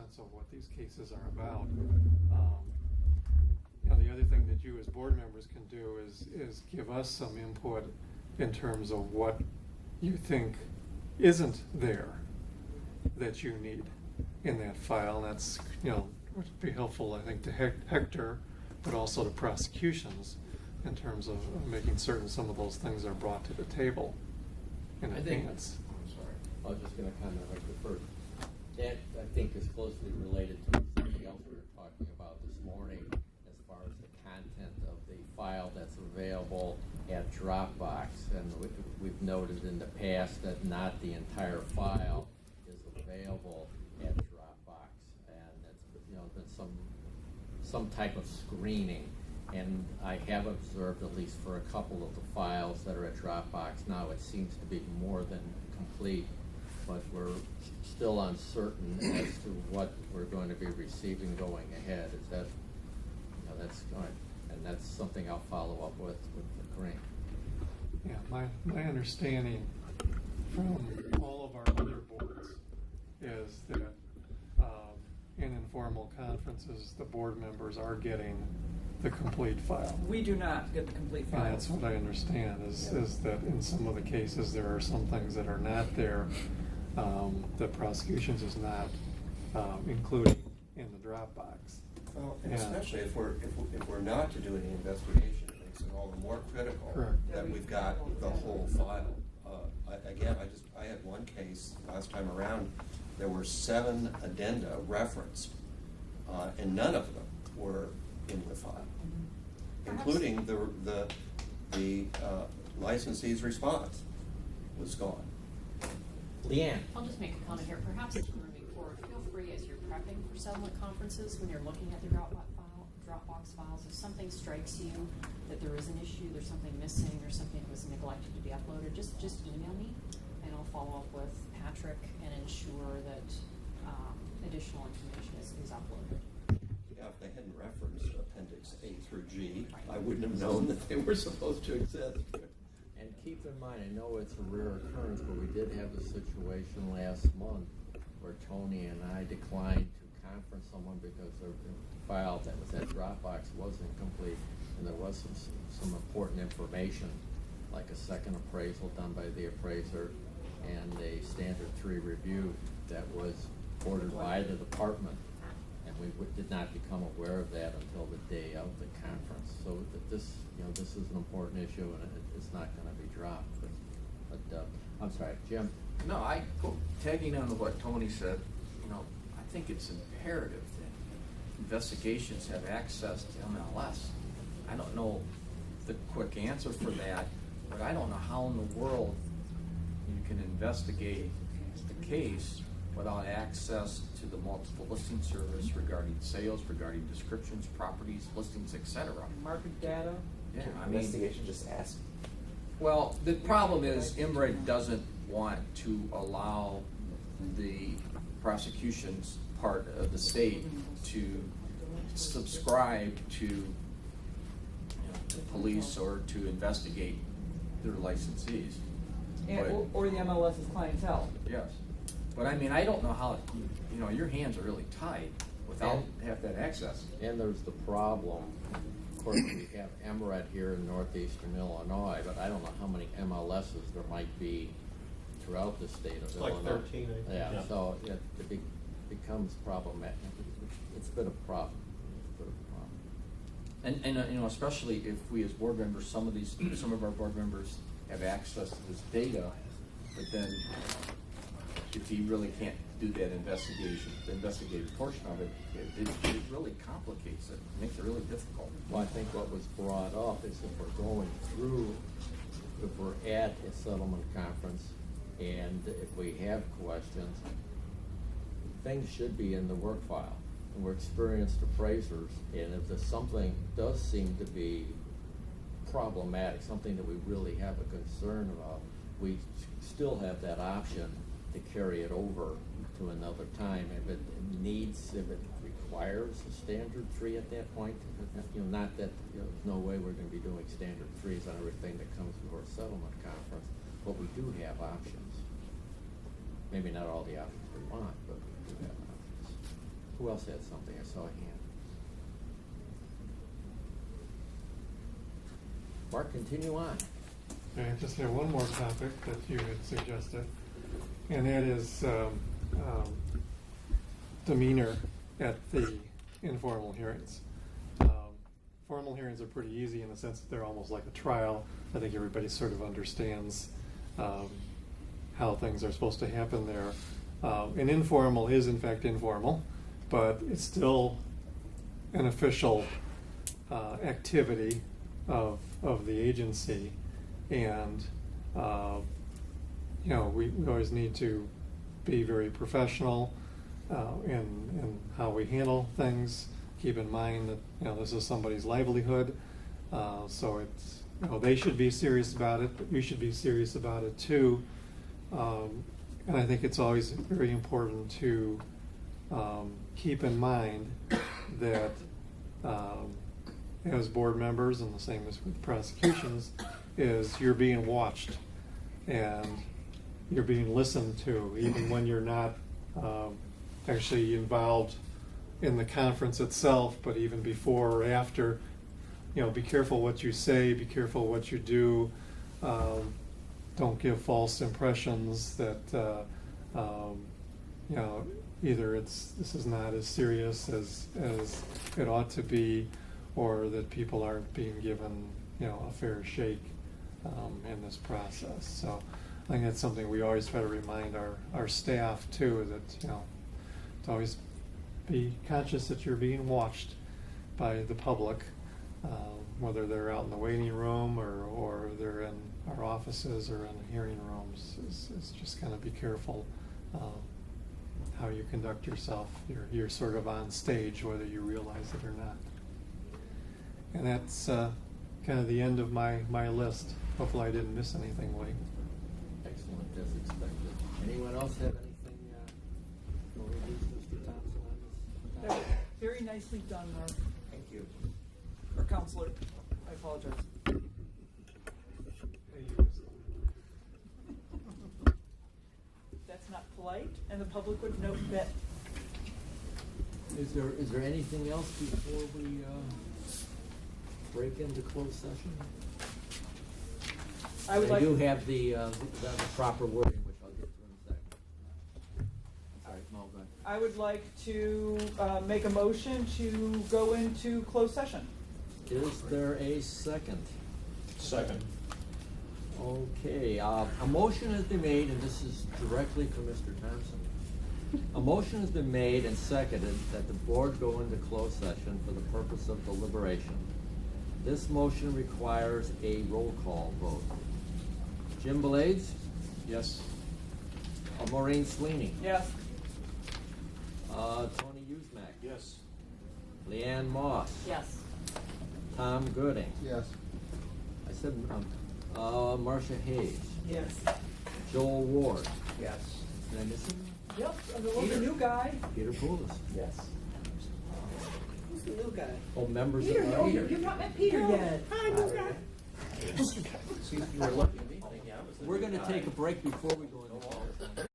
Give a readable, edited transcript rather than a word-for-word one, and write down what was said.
sense of what these cases are about. The other thing that you as board members can do is give us some input in terms of what you think isn't there that you need in that file. And that's, would be helpful, I think, to Hector, but also to prosecutions in terms of making certain some of those things are brought to the table in advance. I'm sorry. I was just going to comment like the first. That, I think, is closely related to something else we were talking about this morning as far as the content of the file that's available at Dropbox. And we've noted in the past that not the entire file is available at Dropbox. And that's, been some type of screening. And I have observed, at least for a couple of the files that are at Dropbox now, it seems to be more than complete, but we're still uncertain as to what we're going to be receiving going ahead. Is that, that's going, and that's something I'll follow up with the grant. Yeah, my understanding from all of our other boards is that in informal conferences, the board members are getting the complete file. We do not get the complete file. And that's what I understand is that in some of the cases there are some things that are not there. The prosecutions is not including in the Dropbox. Well, and especially if we're not to do any investigation, it makes it all the more critical. Correct. That we've got the whole file. I had one case last time around. There were 7 addenda referenced, and none of them were in the file, including the licensee's response was gone. Leanne. I'll just make a comment here. Perhaps as we're moving forward, feel free as you're prepping for settlement conferences, when you're looking at the Dropbox files, if something strikes you that there is an issue, there's something missing, or something was neglected to be uploaded, just email me, and I'll follow up with Patrick and ensure that additional information is uploaded. Yeah, if they hadn't referenced Appendix A through G, I wouldn't have known that they were supposed to exist. And keep in mind, I know it's a rare occurrence, but we did have a situation last month where Tony and I declined to conference someone because their file that was at Dropbox wasn't complete, and there was some important information, like a second appraisal done by the appraiser and a standard 3 review that was ordered by the department, and we did not become aware of that until the day of the conference. So this is an important issue, and it's not going to be dropped. But I'm sorry, Jim. No, tagging on to what Tony said, I think it's imperative that investigations have access to MLS. I don't know the quick answer for that, but I don't know how in the world you can investigate the case without access to the multiple listing service regarding sales, regarding descriptions, properties, listings, etc. Market data. Yeah, Investigation, just ask. Well, the problem is IMRED doesn't want to allow the prosecution's part of the state to subscribe to the police or to investigate their licensees. And, or the MLS's clientele. Yes. But I don't know how, your hands are really tied without have that access. And there's the problem, of course, we have MRED here in northeastern Illinois, but I don't know how many MLSs there might be throughout the state of Illinois. Like 13, I think. Yeah, so it becomes problematic. It's a bit of a problem. And especially if we as board members, some of our board members have access to this data, but then if he really can't do that investigation, the investigative portion of it, it really complicates it, makes it really difficult. Well, I think what was brought up is if we're at a settlement conference and if we have questions, things should be in the work file. And we're experienced appraisers, and if there's something does seem to be problematic, something that we really have a concern about, we still have that option to carry it over to another time. If it requires a standard 3 at that point, not that there's no way we're going to be doing standard 3s on everything that comes before a settlement conference, but we do have options. Maybe not all the options we want, but we do have options. Who else had something? I saw a hand. Mark, continue on. I just have one more topic that you had suggested, and that is demeanor at the informal hearings. Formal hearings are pretty easy in the sense that they're almost like a trial. I think everybody sort of understands how things are supposed to happen there. An informal is in fact informal, but it's still an official activity of the agency, and we always need to be very professional in how we handle things. Keep in mind that this is somebody's livelihood, so it's they should be serious about it, but we should be serious about it too. And I think it's always very important to keep in mind that as board members, and the same as with prosecutions, is you're being watched and you're being listened to, even when you're not actually involved in the conference itself, but even before or after. Be careful what you say, be careful what you do. Don't give false impressions that either this is not as serious as it ought to be, or that people aren't being given a fair shake in this process. So I think that's something we always try to remind our staff too, that to always be conscious that you're being watched by the public, whether they're out in the waiting room or they're in our offices or in the hearing rooms. Is just kind of be careful how you conduct yourself. You're sort of on stage whether you realize it or not. And that's kind of the end of my list. Hopefully I didn't miss anything, Lee. Excellent, as expected. Anyone else have anything for Mr. Thompson on this topic? Very nicely done, Mark. Thank you. Or Counselor. I apologize. That's not polite, and the public would note that. Is there anything else before we break into closed session? I would like. do have the proper wording, which I'll get to in a second. Sorry, Mo, go ahead. I would like to make a motion to go into closed session. Is there a second? Second. Okay, a motion has been made, and this is directly from Mr. Thompson. A motion has been made and seconded that the board go into closed session for the purpose of deliberation. This motion requires a roll call vote. Jim Blades? Yes. Maureen Sweeney? Yes. Tony Usmack? Yes. Leanne Moss? Yes. Tom Gooding? Yes. I said, Marcia Hayes? Yes. Joel Ward? Yes. Did I miss him? Yep, and the new guy. Peter Poulos? Yes. Who's the new guy? Oh, members Peter, of no, the... you've not met Peter yet. Hi, new guy. See, you were looking at me thinking I was the We're new gonna guy. take a break before we go into closed session.